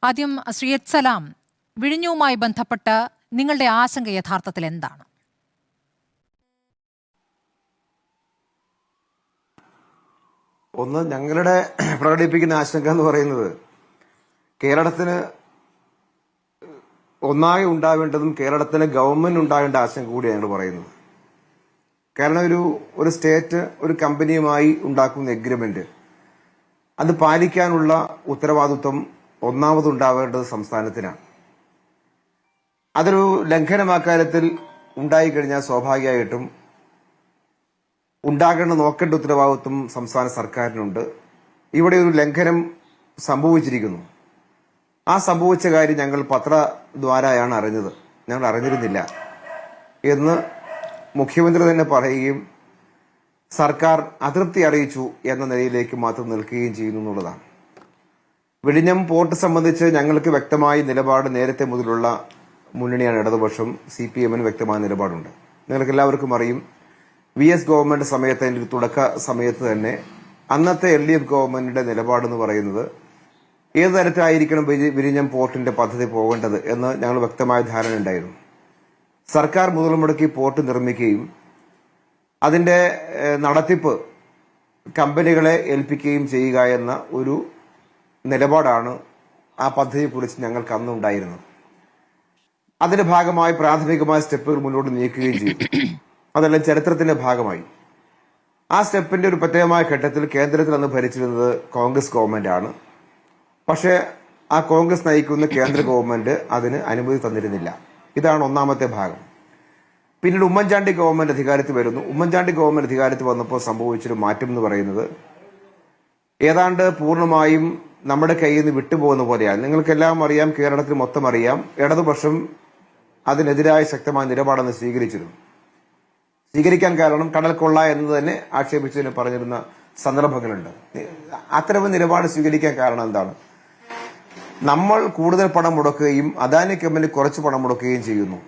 ആദ്യം ശ്രീ സലാം, വിഴിഞ്ഞവുമായി ബന്ധപ്പെട്ട് നിങ്ങളുടെ ആശങ്ക യഥാർത്ഥത്തിൽ എന്താണ്? ഒന്ന്, ഞങ്ങളുടെ പ്രകടിപ്പിക്കുന്ന ആശങ്ക എന്ന് പറയുന്നത് കേരളത്തിന് ഒന്നായി ഉണ്ടാവേണ്ടതും കേരളത്തിന് ഗവൺമെന്റ് ഉണ്ടാവേണ്ട ആശങ്ക കൂടിയാണ് ഞങ്ങൾ പറയുന്നത്. കാരണം ഒരു സ്റ്റേറ്റ് ഒരു കമ്പനിയുമായി ഉണ്ടാക്കുന്ന എഗ്രിമെന്റ് അത് പാലിക്കാനുള്ള ഉത്തരവാദിത്വം ഒന്നാമതുണ്ടാവേണ്ടത് സംസ്ഥാനത്തിനാണ്. അതൊരു ലംഘനമാക്കാര്യത്തിൽ ഉണ്ടായിക്കഴിഞ്ഞാൽ സ്വാഭാവികമായിട്ടും നോക്കേണ്ട ഉത്തരവാദിത്വം സംസ്ഥാന സർക്കാരിനുണ്ട്. ഇവിടെ ഒരു ലംഘനം സംഭവിച്ചിരിക്കുന്നു. ആ സംഭവിച്ച കാര്യം ഞങ്ങൾ പത്രദ്വാരയാണ് അറിഞ്ഞത്. ഞങ്ങൾ അറിഞ്ഞിരുന്നില്ല എന്ന് മുഖ്യമന്ത്രി തന്നെ പറയുകയും സർക്കാർ അതൃപ്തി അറിയിച്ചു എന്ന നിലയിലേക്ക് മാത്രം നിൽക്കുകയും ചെയ്യുന്നു എന്നുള്ളതാണ്. വിഴിഞ്ഞം പോർട്ട് സംബന്ധിച്ച് ഞങ്ങൾക്ക് വ്യക്തമായ നിലപാട് നേരത്തെ മുതലുള്ള മുന്നണിയാണ് ഇടതുപക്ഷം. CPM-ന് വ്യക്തമായ നിലപാടുണ്ട്. നിങ്ങൾക്ക് എല്ലാവർക്കും അറിയും, VS ഗവൺമെന്റ് സമയത്ത്, അതിന്റെ തുടക്ക സമയത്ത് തന്നെ അന്നത്തെ LDF ഗവൺമെന്റിന്റെ നിലപാടെന്ന് പറയുന്നത് ഏത് തരത്തിലായിരിക്കണം വിഴിഞ്ഞം പോർട്ടിന്റെ പദ്ധതി പോകേണ്ടത് എന്ന് ഞങ്ങൾ വ്യക്തമായ ധാരണ ഉണ്ടായിരുന്നു. സർക്കാർ മുതൽ മുടക്കി പോർട്ട് നിർമ്മിക്കുകയും അതിന്റെ നടത്തിപ്പ് കമ്പനികളെ ഏൽപ്പിക്കുകയും ചെയ്യുക എന്ന ഒരു നിലപാടാണ് ആ പദ്ധതിയെക്കുറിച്ച് ഞങ്ങൾക്ക് അന്നുണ്ടായിരുന്നത്. അതിന്റെ ഭാഗമായി പ്രാഥമികമായ സ്റ്റെപ്പുകൾ മുന്നോട്ട് നീക്കുകയും ചെയ്തു. അതെല്ലാം ചരിത്രത്തിന്റെ ഭാഗമായി. ആ സ്റ്റെപ്പിന്റെ ഒരു പ്രത്യേകമായ ഘട്ടത്തിൽ കേന്ദ്രത്തിൽ അന്ന് ഭരിച്ചിരുന്നത് കോൺഗ്രസ് ഗവൺമെന്റ് ആണ്. പക്ഷേ ആ കോൺഗ്രസ് നയിക്കുന്ന കേന്ദ്ര ഗവൺമെന്റ് അതിന് അനുമതി തന്നിരുന്നില്ല. ഇതാണ് ഒന്നാമത്തെ ഭാഗം. പിന്നീട് ഉമ്മൻചാണ്ടി ഗവൺമെന്റ് അധികാരത്തിൽ വരുന്നു. ഉമ്മൻചാണ്ടി ഗവൺമെന്റ് അധികാരത്തിൽ വന്നപ്പോൾ സംഭവിച്ചൊരു മാറ്റം എന്ന് പറയുന്നത് ഏതാണ്ട് പൂർണ്ണമായും നമ്മുടെ കയ്യിൽ നിന്ന് വിട്ടുപോകുന്ന പോലെയാണ്. നിങ്ങൾക്കെല്ലാം അറിയാം, കേരളത്തിൽ മൊത്തം അറിയാം, ഇടതുപക്ഷം അതിനെതിരായ ശക്തമായ നിലപാടെന്ന് സ്വീകരിക്കാൻ കാരണം കടൽ കൊള്ള എന്ന് തന്നെ ആക്ഷേപിച്ചതിന് പറഞ്ഞിരുന്ന സന്ദർഭങ്ങളുണ്ട്. അത്തരം നിലപാട് സ്വീകരിക്കാൻ കാരണം എന്താണ്? നമ്മൾ കൂടുതൽ പണം മുടക്കുകയും അദാനി കമ്പനി കുറച്ച് പണം മുടക്കുകയും ചെയ്യുന്നു.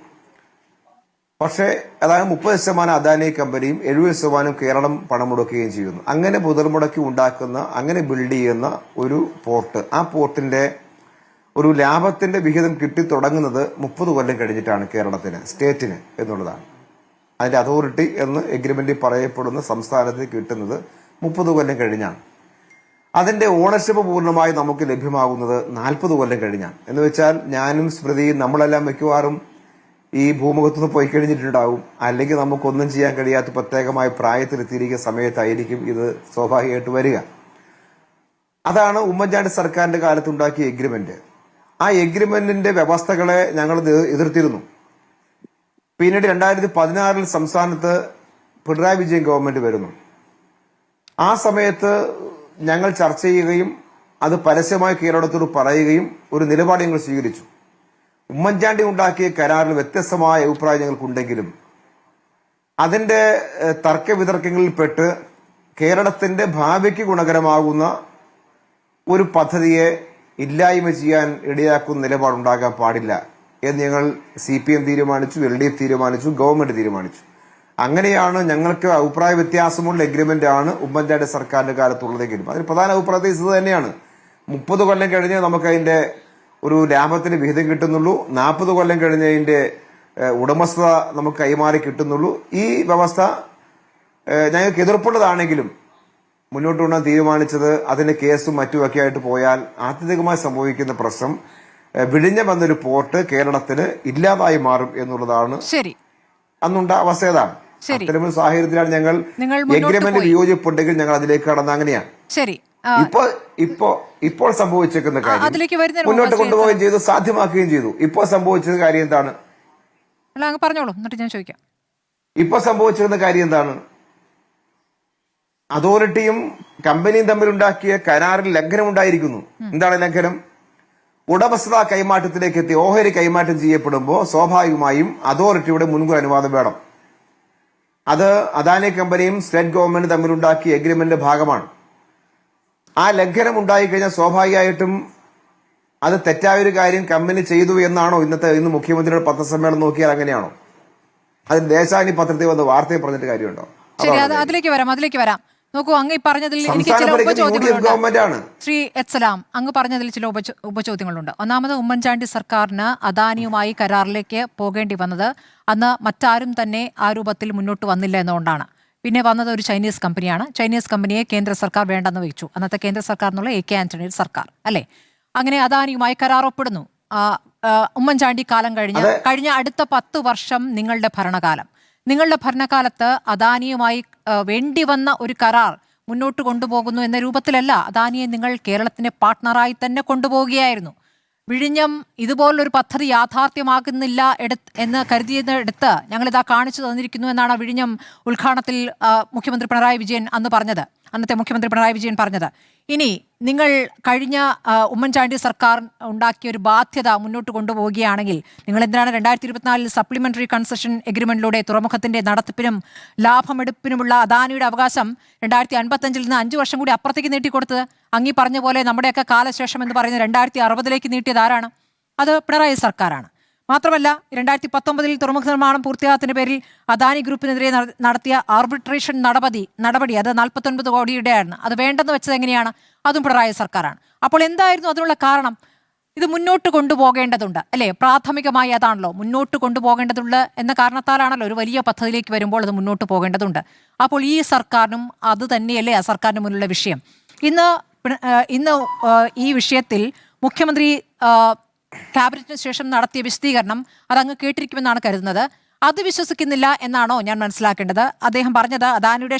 പക്ഷേ അതായത് 30% അദാനി കമ്പനിയും 70% കേരളം പണം മുടക്കുകയും ചെയ്യുന്നു. അങ്ങനെ മുതൽ മുടക്കി ഉണ്ടാക്കുന്ന, അങ്ങനെ ബിൽഡ് ചെയ്യുന്ന ഒരു പോർട്ട്, ആ പോർട്ടിന്റെ ഒരു ലാഭത്തിന്റെ വിഹിതം കിട്ടിത്തുടങ്ങുന്നത് 30 കൊല്ലം കഴിഞ്ഞിട്ടാണ് കേരളത്തിന്, സ്റ്റേറ്റിന് എന്നുള്ളതാണ്. അതിന്റെ അതോറിറ്റി എന്ന് എഗ്രിമെന്റിൽ പറയപ്പെടുന്ന സംസ്ഥാനത്തിന് കിട്ടുന്നത് 30 കൊല്ലം കഴിഞ്ഞാണ്. അതിന്റെ ഓണർഷിപ്പ് പൂർണ്ണമായി നമുക്ക് ലഭ്യമാകുന്നത് 40 കൊല്ലം കഴിഞ്ഞാണ്. എന്ന് വെച്ചാൽ ഞാനും സ്മൃതിയും നമ്മളെല്ലാം മിക്കവാറും ഈ ഭൂമുഖത്തുനിന്ന് പോയി കഴിഞ്ഞിട്ടുണ്ടാവും, അല്ലെങ്കിൽ നമുക്കൊന്നും ചെയ്യാൻ കഴിയാത്ത പ്രത്യേകമായ പ്രായത്തിലെത്തിയിരിക്കുന്ന സമയത്തായിരിക്കും ഇത് സ്വാഭാവികമായിട്ട് വരിക. അതാണ് ഉമ്മൻചാണ്ടി സർക്കാരിന്റെ കാലത്തുണ്ടാക്കിയ എഗ്രിമെന്റ്. ആ എഗ്രിമെന്റിന്റെ വ്യവസ്ഥകളെ ഞങ്ങൾ എതിർത്തിരുന്നു. പിന്നീട് 2016 സംസ്ഥാനത്ത് പിണറായി വിജയൻ ഗവൺമെന്റ് വരുന്നു. ആ സമയത്ത് ഞങ്ങൾ ചർച്ച ചെയ്യുകയും അത് പരസ്യമായി കേരളത്തോട് പറയുകയും ഒരു നിലപാട് ഞങ്ങൾ സ്വീകരിച്ചു. ഉമ്മൻചാണ്ടി ഉണ്ടാക്കിയ കരാറിൽ വ്യത്യസ്തമായ അഭിപ്രായം ഞങ്ങൾക്കുണ്ടെങ്കിലും അതിന്റെ തർക്ക വിതർക്കങ്ങളിൽപ്പെട്ട് കേരളത്തിന്റെ ഭാവിക്ക് ഗുണകരമാകുന്ന ഒരു പദ്ധതിയെ ഇല്ലായ്മ ചെയ്യാൻ ഇടയാക്കുന്ന നിലപാടുണ്ടാകാൻ പാടില്ല എന്ന് ഞങ്ങൾ CPM തീരുമാനിച്ചു, LDF തീരുമാനിച്ചു, ഗവൺമെന്റ് തീരുമാനിച്ചു. അങ്ങനെയാണ് ഞങ്ങൾക്ക് അഭിപ്രായ വ്യത്യാസമുള്ള എഗ്രിമെന്റ് ആണ് ഉമ്മൻചാണ്ടി സർക്കാരിന്റെ കാലത്തുള്ളതെങ്കിലും അതിന് പ്രധാന അഭിപ്രായം ഇത് തന്നെയാണ്. 30 കൊല്ലം കഴിഞ്ഞ് നമുക്ക് അതിന്റെ ഒരു ലാഭത്തിന് വിഹിതം കിട്ടുന്നുള്ളൂ, 40 കൊല്ലം കഴിഞ്ഞ് അതിന്റെ ഉടമസ്ഥത നമുക്ക് കൈമാറി കിട്ടുന്നുള്ളൂ. ഈ വ്യവസ്ഥ ഞങ്ങൾക്ക് എതിർപ്പുള്ളതാണെങ്കിലും മുന്നോട്ട് കൊണ്ടുപോകാൻ തീരുമാനിച്ചത് അതിന്റെ കേസും മറ്റുമൊക്കെ ആയിട്ട് പോയാൽ ആത്യന്തികമായി സംഭവിക്കുന്ന പ്രശ്നം വിഴിഞ്ഞം എന്നൊരു പോർട്ട് കേരളത്തിന് ഇല്ലാതായി മാറും എന്നുള്ളതാണ് അന്നുണ്ട അവസ്ഥ. ഏതാണ് അത്തരമൊരു സാഹചര്യത്തിലാണ് ഞങ്ങൾ എഗ്രിമെന്റ് വിയോജിപ്പുണ്ടെങ്കിൽ ഞങ്ങൾ അതിലേക്ക് കടന്ന അങ്ങനെയാണ്. ഇപ്പോൾ സംഭവിച്ചേക്കുന്ന കാര്യം മുന്നോട്ട് കൊണ്ടുപോവുകയും ചെയ്തു, സാധ്യമാക്കുകയും ചെയ്തു. ഇപ്പോൾ സംഭവിച്ചത് കാര്യം എന്താണ്? പറഞ്ഞോളൂ, എന്നിട്ട് ഞാൻ ചോദിക്കാം. ഇപ്പോൾ സംഭവിച്ചിരുന്ന കാര്യം എന്താണ്? അതോറിറ്റിയും കമ്പനിയും തമ്മിലുണ്ടാക്കിയ കരാറിൽ ലംഘനം ഉണ്ടായിരിക്കുന്നു. എന്താണ് ലംഘനം? ഉടമസ്ഥതാ കൈമാറ്റത്തിലേക്ക് എത്തി ഓഹരി കൈമാറ്റം ചെയ്യപ്പെടുമ്പോൾ സ്വാഭാവികമായും അതോറിറ്റിയുടെ മുൻകൂർ അനുവാദം വേണം. അത് അദാനി കമ്പനിയും സ്റ്റേറ്റ് ഗവൺമെന്റും തമ്മിലുണ്ടാക്കിയ എഗ്രിമെന്റിന്റെ ഭാഗമാണ്. ആ ലംഘനം ഉണ്ടായിക്കഴിഞ്ഞാൽ സ്വാഭാവികമായിട്ടും അത് തെറ്റായൊരു കാര്യം കമ്പനി ചെയ്തു എന്നാണോ ഇന്ന് മുഖ്യമന്ത്രിയുടെ പത്രസമ്മേളനം നോക്കിയാൽ അങ്ങനെയാണോ? അതിന് ദേശാനി പത്രത്തിൽ വന്ന് വാർത്തയെ പറഞ്ഞിട്ട് കാര്യമുണ്ടോ? ശരി, അതിലേക്ക് വരാം. നോക്കൂ, അങ്ങ് ഈ പറഞ്ഞതിൽ എനിക്ക് സംസ്ഥാനം ചില ഭരിക്കുന്നത് യു ഡി എഫ് ഗവൺമെന്റ് ആണ്. ഉപചോദ്യങ്ങളുണ്ട്. ശ്രീ എച്ച് സലാം, അങ്ങ് പറഞ്ഞതിൽ ചില ഉപചോദ്യങ്ങളുണ്ട്. ഒന്നാമത്, ഉമ്മൻചാണ്ടി സർക്കാരിന് അദാനിയുമായി കരാറിലേക്ക് പോകേണ്ടി വന്നത് അന്ന് മറ്റാരും തന്നെ ആ രൂപത്തിൽ മുന്നോട്ട് വന്നില്ല എന്നുകൊണ്ടാണ്. പിന്നെ വന്നത് ഒരു ചൈനീസ് കമ്പനിയാണ്. ചൈനീസ് കമ്പനിയെ കേന്ദ്ര സർക്കാർ വേണ്ടെന്ന് വെച്ചു. അന്നത്തെ കേന്ദ്ര സർക്കാർ എന്നുള്ള എ കെ ആന്റണി സർക്കാർ അല്ലേ? അങ്ങനെ അദാനിയുമായി കരാർ ഒപ്പിടുന്നു. ഉമ്മൻചാണ്ടി കാലം കഴിഞ്ഞ അടുത്ത 10 വർഷം നിങ്ങളുടെ ഭരണകാലത്ത് അദാനിയുമായി വേണ്ടി വന്ന ഒരു കരാർ മുന്നോട്ട് കൊണ്ടുപോകുന്നു എന്ന രൂപത്തിലല്ല. അദാനിയെ നിങ്ങൾ കേരളത്തിന്റെ പാർട്ട്ണറായി തന്നെ കൊണ്ടുപോവുകയായിരുന്നു. വിഴിഞ്ഞം ഇതുപോലൊരു പദ്ധതി യാഥാർത്ഥ്യമാകുന്നില്ല എന്ന് കരുതിയതെടുത്ത് ഞങ്ങളിതാ കാണിച്ചു തന്നിരിക്കുന്നു എന്നാണ് വിഴിഞ്ഞം ഉദ്ഘാടനത്തിൽ മുഖ്യമന്ത്രി പിണറായി വിജയൻ അന്നത്തെ മുഖ്യമന്ത്രി പിണറായി വിജയൻ പറഞ്ഞത്. ഇനി നിങ്ങൾ കഴിഞ്ഞ ഉമ്മൻചാണ്ടി സർക്കാർ ഉണ്ടാക്കിയ ഒരു ബാധ്യത മുന്നോട്ട് കൊണ്ടുപോവുകയാണെങ്കിൽ നിങ്ങൾ എന്തിനാണ് 2024 സപ്ലിമെന്ററി കൺസെഷൻ എഗ്രിമെന്റിലൂടെ തുറമുഖത്തിന്റെ നടത്തിപ്പിനും ലാഭമെടുപ്പിനുമുള്ള അദാനിയുടെ അവകാശം 2055 നിന്ന് 5 വർഷം കൂടി അപ്പുറത്തേക്ക് നീട്ടിക്കൊടുത്തത്? അങ്ങീ പറഞ്ഞ പോലെ നമ്മുടെയൊക്കെ കാലശേഷം എന്ന് പറയുന്നത് 2060 നീട്ടിയത് ആരാണ്? അത് പിണറായി സർക്കാരാണ്. മാത്രമല്ല, 2019 തുറമുഖ നിർമ്മാണം പൂർത്തിയാകത്തിന്റെ പേരിൽ അദാനി ഗ്രൂപ്പിനെതിരെ നടത്തിയ ആർബിട്രേഷൻ നടപടി അത് 49 കോടിയുടെയാണ്. അത് വേണ്ടെന്ന് വെച്ചത് എങ്ങനെയാണ്? അതും പിണറായി സർക്കാരാണ്. അപ്പോൾ എന്തായിരുന്നു അതിനുള്ള കാരണം? ഇത് മുന്നോട്ട് കൊണ്ടുപോകേണ്ടതുണ്ട് അല്ലേ? പ്രാഥമികമായി അതാണല്ലോ മുന്നോട്ട് കൊണ്ടുപോകേണ്ടതുണ്ട് എന്ന കാരണത്താലാണല്ലോ ഒരു വലിയ പദ്ധതിയിലേക്ക് വരുമ്പോൾ അത് മുന്നോട്ട് പോകേണ്ടതുണ്ട്. അപ്പോൾ ഈ സർക്കാരിനും അത് തന്നെയല്ലേ ആ സർക്കാരിന് മുന്നിലുള്ള വിഷയം? ഇന്ന് ഈ വിഷയത്തിൽ മുഖ്യമന്ത്രി ക്യാബിനറ്റിന് ശേഷം നടത്തിയ വിശദീകരണം അതങ്ങ് കേട്ടിരിക്കുമെന്നാണ് കരുതുന്നത്. അത് വിശ്വസിക്കുന്നില്ല എന്നാണോ ഞാൻ മനസ്സിലാക്കേണ്ടത്? അദ്ദേഹം പറഞ്ഞത് അദാനിയുടെ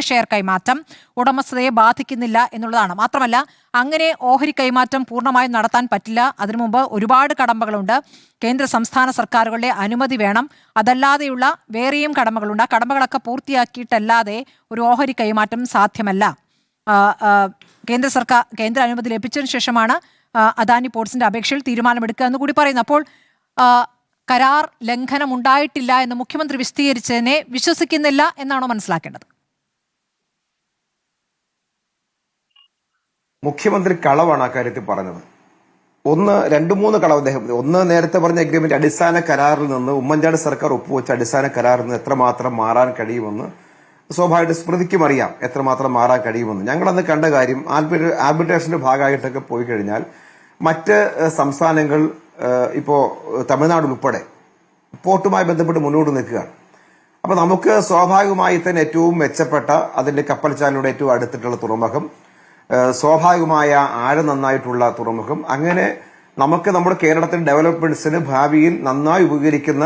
ഷെയർ കൈമാറ്റം ഉടമസ്ഥതയെ ബാധിക്കുന്നില്ല എന്നുള്ളതാണ്. മാത്രമല്ല, അങ്ങനെ ഓഹരി കൈമാറ്റം പൂർണ്ണമായും നടത്താൻ പറ്റില്ല. അതിനു മുമ്പ് ഒരുപാട് കടമ്പകളുണ്ട്. കേന്ദ്ര സംസ്ഥാന സർക്കാരുകളുടെ അനുമതി വേണം. അതല്ലാതെയുള്ള വേറെയും കടമ്പകളുണ്ട്. ആ കടമ്പകളൊക്കെ പൂർത്തിയാക്കിയിട്ടല്ലാതെ ഒരു ഓഹരി കൈമാറ്റം സാധ്യമല്ല. കേന്ദ്ര അനുമതി ലഭിച്ചതിന് ശേഷമാണ് അദാനി പോർട്സിന്റെ അപേക്ഷയിൽ തീരുമാനമെടുക്കുക എന്ന് കൂടി പറയുന്നു. അപ്പോൾ കരാർ ലംഘനം ഉണ്ടായിട്ടില്ല എന്ന് മുഖ്യമന്ത്രി വിശദീകരിച്ചതിനെ വിശ്വസിക്കുന്നില്ല എന്നാണോ മനസ്സിലാക്കേണ്ടത്? മുഖ്യമന്ത്രി കളവാണ് ആ കാര്യത്തിൽ പറഞ്ഞത്. 2-3 കളവ് അദ്ദേഹം. ഒന്ന്, നേരത്തെ പറഞ്ഞ എഗ്രിമെന്റ് അടിസ്ഥാന കരാറിൽ നിന്ന് ഉമ്മൻചാണ്ടി സർക്കാർ ഒപ്പുവെച്ച അടിസ്ഥാന കരാറിൽ നിന്ന് എത്രമാത്രം മാറാൻ കഴിയുമെന്ന് സ്വാഭാവികമായിട്ട് സ്മൃതിക്കും അറിയാം എത്രമാത്രം മാറാൻ കഴിയുമെന്ന്. ഞങ്ങളന്ന് കണ്ട കാര്യം, ആർബിട്രേഷന്റെ ഭാഗമായിട്ടൊക്കെ പോയി കഴിഞ്ഞാൽ മറ്റ് സംസ്ഥാനങ്ങൾ ഇപ്പോ തമിഴ്നാട് ഉൾപ്പെടെ പോർട്ടുമായി ബന്ധപ്പെട്ട് മുന്നോട്ട് നിൽക്കുകയാണ്. അപ്പൊ നമുക്ക് സ്വാഭാവികമായി തന്നെ ഏറ്റവും മെച്ചപ്പെട്ട അതിന്റെ കപ്പൽച്ചാലിലൂടെ ഏറ്റവും അടുത്തിട്ടുള്ള തുറമുഖം, സ്വാഭാവികമായ ആഴം നന്നായിട്ടുള്ള തുറമുഖം, അങ്ങനെ നമുക്ക് നമ്മുടെ കേരളത്തിന്റെ ഡെവലപ്മെന്റ്സിന് ഭാവിയിൽ നന്നായി ഉപകരിക്കുന്ന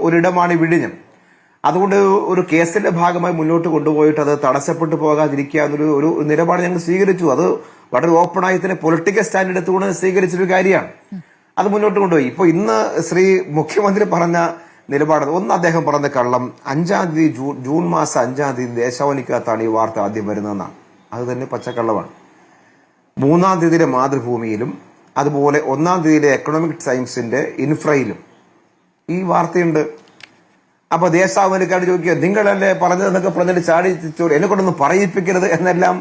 ഒരിടമാണ് വിഴിഞ്ഞം. അതുകൊണ്ട് ഒരു കേസിന്റെ ഭാഗമായി മുന്നോട്ട് കൊണ്ടുപോയിട്ട് അത് തടസ്സപ്പെട്ടു പോകാതിരിക്കുക എന്നൊരു നിലപാട് ഞങ്ങൾ സ്വീകരിച്ചു. അത് വളരെ ഓപ്പണായി തന്നെ പൊളിറ്റിക്കൽ സ്റ്റാൻഡ് എടുത്തുകൊണ്ട് സ്വീകരിച്ചൊരു കാര്യമാണ്. അത് മുന്നോട്ട് കൊണ്ടുപോയി. ഇപ്പൊ ഇന്ന് മുഖ്യമന്ത്രി പറഞ്ഞ നിലപാട്, ഒന്ന് അദ്ദേഹം പറഞ്ഞ കള്ളം, 5-ാം തീയതി ജൂൺ മാസം 5-ാം തീയതി ദേശാവലിക്കകത്താണ് ഈ വാർത്ത ആദ്യം വരുന്നതെന്നാണ്. അത് തന്നെ പച്ചക്കള്ളമാണ്. 3-ാം തീയതിയിലെ മാതൃഭൂമിയിലും അതുപോലെ 1-ാം തീയതിയിലെ എക്കണോമിക് ടൈംസിന്റെ ഇൻഫ്രയിലും ഈ വാർത്തയുണ്ട്. അപ്പൊ ദേശാവലിക്കാട് ചോദിക്കുക, നിങ്ങളല്ലേ പറഞ്ഞതെന്നൊക്കെ പറഞ്ഞിട്ട് ചാടി എന്നെ കൊണ്ടൊന്നും പറയിപ്പിക്കരുത് എന്നെല്ലാം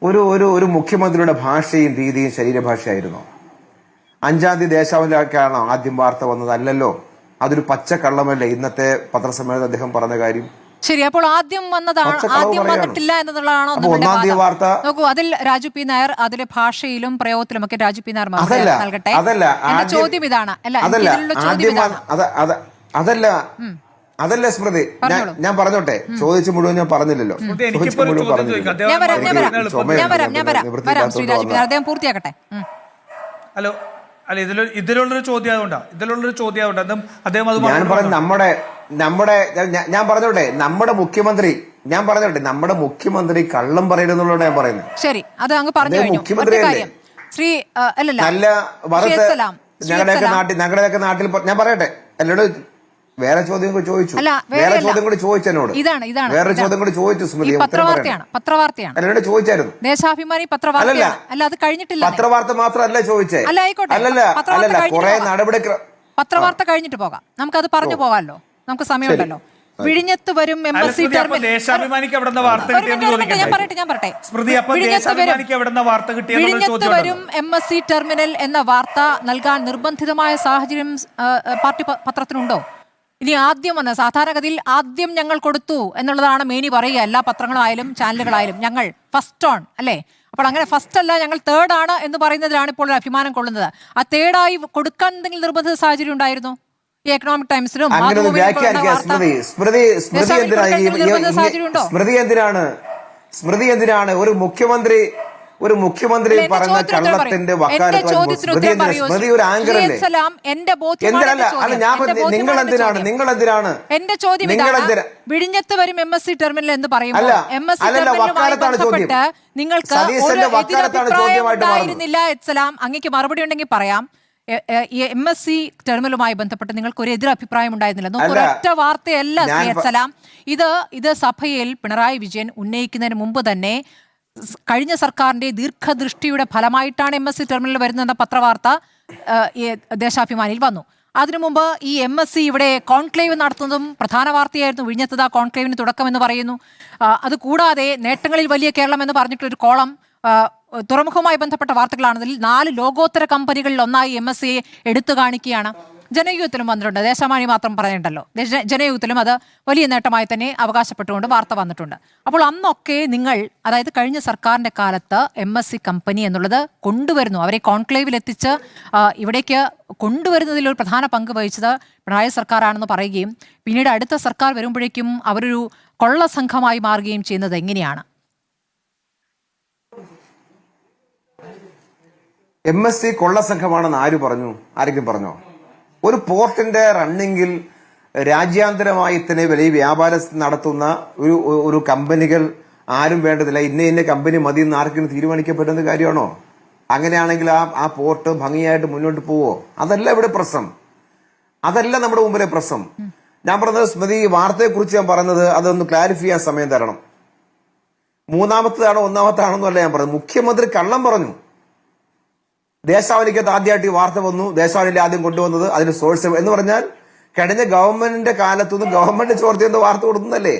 ഒരു മുഖ്യമന്ത്രിയുടെ ഭാഷയും രീതിയും ശരീരഭാഷയായിരുന്നു. 5-ാം തീയതി ദേശാവലിക്കാണോ ആദ്യം വാർത്ത വന്നത്? അല്ലല്ലോ. അതൊരു പച്ചക്കള്ളമല്ലേ ഇന്നത്തെ പത്രസമ്മേളനത്തിൽ അദ്ദേഹം പറഞ്ഞ കാര്യം? ശരി. അപ്പോൾ ആദ്യം വന്നിട്ടില്ല എന്നതുള്ളതാണോ നോക്കൂ? അതിൽ രാജു പി നായർ അതിലെ ഭാഷയിലും പ്രയോഗത്തിലുമൊക്കെ രാജു പി നായർ നൽകട്ടെ. ചോദ്യം ഇതാണ് അതല്ല സ്മൃതി, ഞാൻ പറഞ്ഞോട്ടെ. ചോദിച്ചു മുഴുവൻ ഞാൻ പറഞ്ഞില്ലല്ലോ. പൂർത്തിയാക്കട്ടെ. ഹലോ, അല്ല ഇതിലുള്ളൊരു ചോദ്യം അദ്ദേഹം അത് ഞാൻ പറഞ്ഞു. ഞാൻ പറഞ്ഞോട്ടെ, നമ്മുടെ മുഖ്യമന്ത്രി കള്ളം പറയരുതെന്നുള്ളത് ഞാൻ പറയുന്നത്. ശരി, അത് അങ്ങ് പറഞ്ഞു. മുഖ്യമന്ത്രിയല്ലേ? ശ്രീ നല്ല ഞങ്ങളുടെയൊക്കെ നാട്ടിൽ ഞാൻ പറയട്ടെ. എന്നോട് വേറെ ചോദ്യം കൂടി ചോദിച്ചു. എന്നോട് വേറെ ചോദ്യം കൂടി ചോദിച്ചു സ്മൃതി. പത്രവാർത്തയാണ് എന്നോട് ചോദിച്ചായിരുന്നു. ദേശാഭിമാനി പത്രവാർത്ത അല്ല, അത് കഴിഞ്ഞിട്ടില്ല. പത്രവാർത്ത മാത്രമല്ല ചോദിച്ചേ. അല്ലല്ല, കുറെ നടപടി. പത്രവാർത്ത കഴിഞ്ഞിട്ട് പോകാം, നമുക്കത് പറഞ്ഞു പോകാമല്ലോ, നമുക്ക് സമയമുണ്ടല്ലോ. വിഴിഞ്ഞത്ത് വരും എംബസി ടെർമിനൽ. വിഴിഞ്ഞത്ത് വരും എംബസി ടെർമിനൽ എന്ന വാർത്ത നൽകാൻ നിർബന്ധിതമായ സാഹചര്യം പാർട്ടി പത്രത്തിനുണ്ടോ? ഇനി ആദ്യം വന്ന സാധാരണഗതിയിൽ ആദ്യം ഞങ്ങൾ കൊടുത്തു എന്നുള്ളതാണ് മേനി പറയുക. എല്ലാ പത്രങ്ങളായാലും ചാനലുകളായാലും ഞങ്ങൾ ഫസ്റ്റ് ഓൺ അല്ലേ? അപ്പോൾ അങ്ങനെ ഫസ്റ്റ് അല്ല, ഞങ്ങൾ തേർഡ് ആണ് എന്ന് പറയുന്നതിലാണ് ഇപ്പോൾ ഒരു അഭിമാനം കൊള്ളുന്നത്. ആ തേർഡായി കൊടുക്കാൻ എന്തെങ്കിലും നിർബന്ധിത സാഹചര്യം ഉണ്ടായിരുന്നു? ഈ എക്കണോമിക് ടൈംസിലും സ്മൃതി എന്തിനാണ് ഒരു മുഖ്യമന്ത്രി പറഞ്ഞ കള്ളത്തിന്റെ സ്മൃതി ഒരു ആങ്കറല്ലേ? നിങ്ങൾ എന്തിനാണ് എന്റെ ചോദ്യം വിഴിഞ്ഞത്ത് വരും MSC ടെർമിനൽ എന്ന് പറയുമ്പോൾ MSC ടെർമിനലുമായി നിങ്ങൾക്ക് ഉണ്ടായിരുന്നില്ല. എത്സലാം, അങ്ങേക്ക് മറുപടി ഉണ്ടെങ്കിൽ പറയാം. ഈ MSC ടെർമിനലുമായി ബന്ധപ്പെട്ട് നിങ്ങൾക്ക് ഒരു എതിരഭിപ്രായം ഉണ്ടായിരുന്നില്ല. ഒരൊറ്റ വാർത്തയല്ല എത്സലാം. ഇത് സഭയിൽ പിണറായി വിജയൻ ഉന്നയിക്കുന്നതിന് മുമ്പ് തന്നെ കഴിഞ്ഞ സർക്കാരിന്റെ ദീർഘദൃഷ്ടിയുടെ ഫലമായിട്ടാണ് MSC ടെർമിനൽ വരുന്നതെന്ന പത്രവാർത്ത ദേശാഭിമാനിയിൽ വന്നു. അതിനു മുമ്പ് ഈ MSC ഇവിടെ കോൺക്ലേവ് നടത്തുന്നതും പ്രധാന വാർത്തയായിരുന്നു. വിഴിഞ്ഞത്ത് കോൺക്ലേവിന് തുടക്കമെന്ന് പറയുന്നു. അതുകൂടാതെ നേട്ടങ്ങളിൽ വലിയ കേരളം എന്ന് പറഞ്ഞിട്ടൊരു കോളം തുറമുഖവുമായി ബന്ധപ്പെട്ട വാർത്തകളാണതിൽ 4 ലോകോത്തര കമ്പനികളിൽ ഒന്നായി MSC എടുത്തു കാണിക്കുകയാണ്. ജനയുഗത്തിലും വന്നിട്ടുണ്ട്, ദേശാഭിമാനി മാത്രം പറഞ്ഞിട്ടുണ്ടല്ലോ. ജനയുഗത്തിലും അത് വലിയ നേട്ടമായി തന്നെ അവകാശപ്പെട്ടുകൊണ്ട് വാർത്ത വന്നിട്ടുണ്ട്. അപ്പോൾ അന്നൊക്കെ നിങ്ങൾ, അതായത് കഴിഞ്ഞ സർക്കാരിന്റെ കാലത്ത് MSC കമ്പനി എന്നുള്ളത് കൊണ്ടുവരുന്നു, അവരെ കോൺക്ലേവിൽ എത്തിച്ച് ഇവിടേക്ക് കൊണ്ടുവരുന്നതിൽ ഒരു പ്രധാന പങ്ക് വഹിച്ചത് പിണറായി സർക്കാരാണെന്ന് പറയുകയും പിന്നീട് അടുത്ത സർക്കാർ വരുമ്പോഴേക്കും അവരൊരു കൊള്ള സംഘമായി മാറുകയും ചെയ്യുന്നത് എങ്ങനെയാണ്? MSC കൊള്ള സംഘമാണെന്ന് ആര് പറഞ്ഞു? ആരെങ്കിലും പറഞ്ഞോ? ഒരു പോർട്ടിന്റെ റണ്ണിങ്ങിൽ രാജ്യാന്തരമായി തന്നെ വലിയ വ്യാപാരം നടത്തുന്ന ഒരു കമ്പനികൾ ആരും വേണ്ടതില്ല. ഇന്ന കമ്പനി മതി എന്ന് ആർക്കും തീരുമാനിക്കപ്പെടുന്ന കാര്യമാണോ? അങ്ങനെയാണെങ്കിൽ ആ പോർട്ട് ഭംഗിയായിട്ട് മുന്നോട്ട് പോവോ? അതല്ല ഇവിടെ പ്രശ്നം, അതല്ല നമ്മുടെ മുമ്പിലെ പ്രശ്നം. ഞാൻ പറഞ്ഞത് സ്മൃതി, ഈ വാർത്തയെക്കുറിച്ച് ഞാൻ പറഞ്ഞത് അതൊന്ന് ക്ലാരിഫൈ ചെയ്യാൻ സമയം തരണം. മൂന്നാമത്തേതാണോ ഒന്നാമത്താണോ എന്നല്ല ഞാൻ പറഞ്ഞത്. മുഖ്യമന്ത്രി കള്ളം പറഞ്ഞു. ദേശാവലിക്കകത്ത് ആദ്യമായിട്ട് ഈ വാർത്ത വന്നു. ദേശാവലിയിൽ ആദ്യം കൊണ്ടുവന്നത് അതിന് സോഴ്സ് എന്ന് പറഞ്ഞാൽ കഴിഞ്ഞ ഗവൺമെന്റിന്റെ കാലത്തുനിന്ന് ഗവൺമെന്റ് ചോർത്തിയെന്ന് വാർത്ത കൊടുക്കുന്നതല്ലേ.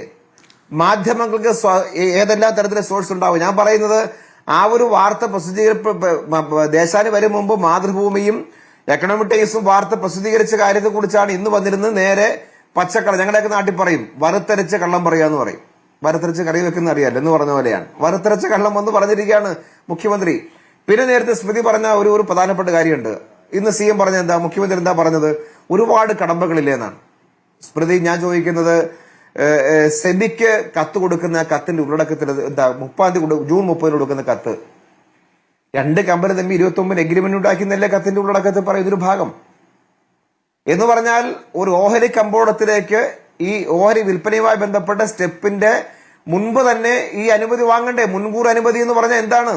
മാധ്യമങ്ങൾക്ക് ഏതെല്ലാം തരത്തിലെ സോഴ്സ് ഉണ്ടാവും. ഞാൻ പറയുന്നത് ആ ഒരു വാർത്ത ദേശാന് വരും മുമ്പ് മാതൃഭൂമിയും എക്കണോമിക് ടൈംസും വാർത്ത പ്രസിദ്ധീകരിച്ച കാര്യത്തെ കുറിച്ചാണ് ഇന്ന് വന്നിരുന്നത്. നേരെ പച്ചക്കള്ളം, ഞങ്ങളുടെയൊക്കെ നാട്ടിൽ പറയും വറുത്തരച്ച കള്ളം പറയാന്ന് പറയും. വറുത്തരച്ച് കറി വെക്കുന്ന അറിയാലോ എന്ന് പറഞ്ഞ പോലെയാണ്. വറുത്തരച്ച കള്ളം വന്ന് പറഞ്ഞിരിക്കുകയാണ് മുഖ്യമന്ത്രി. പിന്നെ നേരത്തെ സ്മൃതി പറഞ്ഞ ഒരു പ്രധാനപ്പെട്ട കാര്യമുണ്ട്. ഇന്ന് CM പറഞ്ഞ എന്താ, മുഖ്യമന്ത്രി എന്താ പറഞ്ഞത്? ഒരുപാട് കടമ്പകളില്ലേ എന്നാണ്. സ്മൃതി, ഞാൻ ചോദിക്കുന്നത്, സെബിക്ക് കത്ത് കൊടുക്കുന്ന കത്തിന്റെ ഉള്ളടക്കത്തിൽ എന്താ, ജൂൺ 30 കൊടുക്കുന്ന കത്ത് 2 കമ്പനി തമ്മിൽ 29 എഗ്രിമെന്റ് ഉണ്ടാക്കുന്നല്ലേ കത്തിന്റെ ഉള്ളടക്കത്തിൽ പറയുന്നൊരു ഭാഗം. എന്ന് പറഞ്ഞാൽ ഒരു ഓഹരി കമ്പോളത്തിലേക്ക് ഈ ഓഹരി വിൽപ്പനയുമായി ബന്ധപ്പെട്ട സ്റ്റെപ്പിന്റെ മുൻപ് തന്നെ ഈ അനുമതി വാങ്ങണ്ടേ? മുൻകൂർ അനുമതി എന്ന് പറഞ്ഞാൽ എന്താണ്?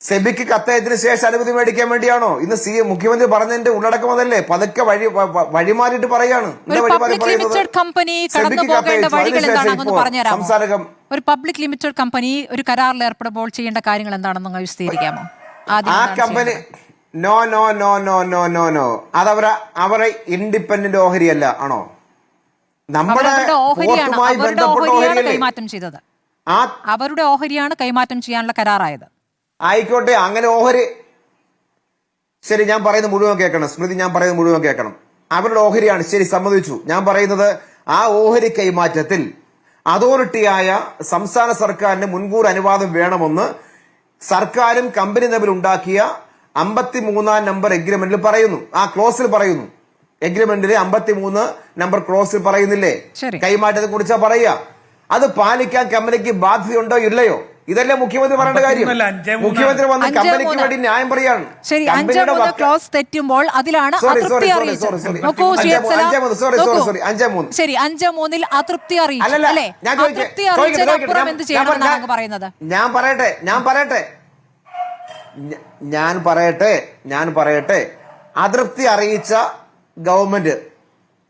സെബിക്ക് കത്തയത്തിന് ശേഷം അനുമതി മേടിക്കാൻ വേണ്ടിയാണോ? ഇന്ന് മുഖ്യമന്ത്രി പറഞ്ഞതിന്റെ ഉള്ളടക്കം അതല്ലേ? പതുക്കെ വഴിമാറിയിട്ട് പറയാണ്. ഒരു പബ്ലിക് ലിമിറ്റഡ് കമ്പനി ഒരു കരാറിൽ ഏർപ്പെടുമ്പോൾ ചെയ്യേണ്ട കാര്യങ്ങൾ എന്താണെന്ന് വിശദീകരിക്കാമോ? ആ company no no no no no no no അവരെ ഇൻഡിപെൻഡന്റ് ഓഹരിയല്ല ആണോ? നമ്മുടെ കൈമാറ്റം ചെയ്തത് അവരുടെ ഓഹരിയാണ് കൈമാറ്റം ചെയ്യാനുള്ള കരാറായത്. ആയിക്കോട്ടെ, അങ്ങനെ ഓഹരി ശരി, ഞാൻ പറയുന്നത് മുഴുവൻ കേൾക്കണം സ്മൃതി, ഞാൻ പറയുന്നത് മുഴുവൻ കേൾക്കണം. അവരുടെ ഓഹരിയാണ്, ശരി, സമ്മതിച്ചു. ഞാൻ പറയുന്നത് ആ ഓഹരി കൈമാറ്റത്തിൽ അതോറിറ്റിയായ സംസ്ഥാന സർക്കാരിന് മുൻകൂർ അനുവാദം വേണമെന്ന് സർക്കാരും കമ്പനി തമ്മിൽ ഉണ്ടാക്കിയ 53-ാം നമ്പർ എഗ്രിമെന്റിൽ പറയുന്നു. ആ ക്ലോസിൽ പറയുന്നു. എഗ്രിമെന്റിലെ 53 നമ്പർ ക്ലോസിൽ പറയുന്നില്ലേ കൈമാറ്റത്തെ കുറിച്ചാ പറയുക. അത് പാലിക്കാൻ കമ്പനിക്ക് ബാധ്യതയുണ്ടോ ഇല്ലയോ? ഇതല്ലേ മുഖ്യമന്ത്രി പറയേണ്ട കാര്യം. മുഖ്യമന്ത്രി വന്ന് കമ്പനിക്ക് വേണ്ടി ന്യായം പറയാണ്. ശരി, 5-3 ക്ലോസ് തെറ്റുമ്പോൾ അതിലാണ് അതൃപ്തി അറിയിച്ചത്. ശരി, 5-3-ൽ അതൃപ്തി അറിയിച്ചു അല്ലേ? അതൃപ്തി അറിയിച്ചതിനപ്പുറം എന്ത് ചെയ്യണമെന്നാണ് പറയുന്നത്? ഞാൻ പറയട്ടെ അതൃപ്തി അറിയിച്ച ഗവൺമെന്റ്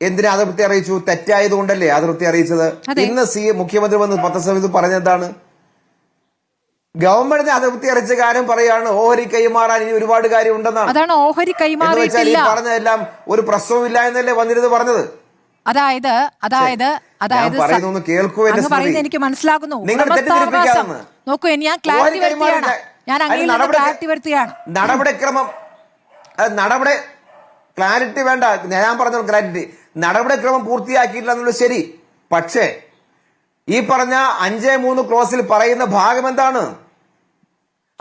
എന്തിനാ അതൃപ്തി അറിയിച്ചു? തെറ്റായതുകൊണ്ടല്ലേ അതൃപ്തി അറിയിച്ചത്. ഇന്ന് മുഖ്യമന്ത്രി വന്ന് പത്രസമിതി പറഞ്ഞെന്താണ്? ഗവൺമെന്റിന് അതൃപ്തി അറിയിച്ച കാര്യം പറയാണ് ഓഹരി കൈമാറാൻ ഇനി ഒരുപാട് കാര്യം ഉണ്ടെന്നാണ്. അതാണ് ഓഹരി കൈമാറിയിട്ടില്ല പറഞ്ഞതെല്ലാം ഒരു പ്രശ്നവുമില്ല എന്നല്ലേ വന്നിരുന്നത് പറഞ്ഞത്. അതായത് എനിക്ക് മനസ്സിലാകുന്നു. നോക്കൂ, ഞാൻ ക്ലാരിറ്റി വരുത്തിയാണ്. നടപടിക്രമം ക്ലാരിറ്റി വേണ്ട, ഞാൻ പറഞ്ഞ ക്ലാരിറ്റി നടപടിക്രമം പൂർത്തിയാക്കിയില്ല എന്നുള്ളത് ശരി. പക്ഷേ ഈ പറഞ്ഞ 5(3) ക്ലോസിൽ പറയുന്ന ഭാഗം എന്താണ്?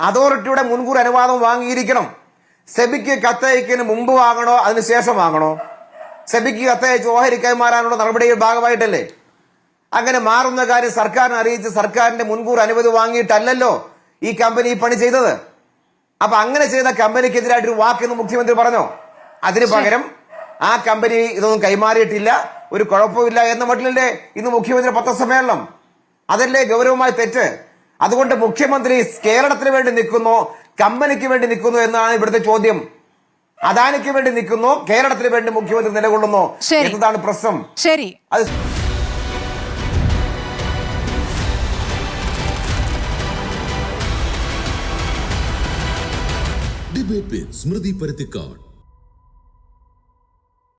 അതോറിറ്റിയുടെ മുൻകൂർ അനുവാദം വാങ്ങിയിരിക്കണം. സെബിക്ക് കത്തയക്കുന്നതിന് മുമ്പ് വാങ്ങണോ അതിനുശേഷം വാങ്ങണോ? സെബിക്ക് കത്തയച്ച് ഓഹരി കൈമാറാനുള്ള നടപടിയുടെ ഭാഗമായിട്ടല്ലേ? അങ്ങനെ മാറുന്ന കാര്യം സർക്കാരിനെ അറിയിച്ച് സർക്കാരിന്റെ മുൻകൂർ അനുമതി വാങ്ങിയിട്ടല്ലല്ലോ ഈ കമ്പനി ഈ പണി ചെയ്തത്. അപ്പൊ അങ്ങനെ ചെയ്ത കമ്പനിക്കെതിരായിട്ടൊരു വാക്കെന്ന് മുഖ്യമന്ത്രി പറഞ്ഞോ? അതിന് പകരം ആ കമ്പനി ഇതൊന്നും കൈമാറിയിട്ടില്ല, ഒരു കുഴപ്പമില്ല എന്ന മട്ടിലല്ലേ ഇന്ന് മുഖ്യമന്ത്രി പത്രസമ്മേളനം? അതല്ലേ ഗൗരവമായ തെറ്റ്? അതുകൊണ്ട് മുഖ്യമന്ത്രി കേരളത്തിന് വേണ്ടി നിൽക്കുന്നോ കമ്പനിക്ക് വേണ്ടി നിൽക്കുന്നു എന്നാണ് ഇവിടുത്തെ ചോദ്യം. അദാനിക്ക് വേണ്ടി നിൽക്കുന്നോ കേരളത്തിന് വേണ്ടി മുഖ്യമന്ത്രി നിലകൊള്ളുന്നോ എന്നതാണ് പ്രശ്നം. ശരി. അത് ഡിബേറ്റ് വിത്ത് സ്മൃതി പരുത്തിക്കാട്.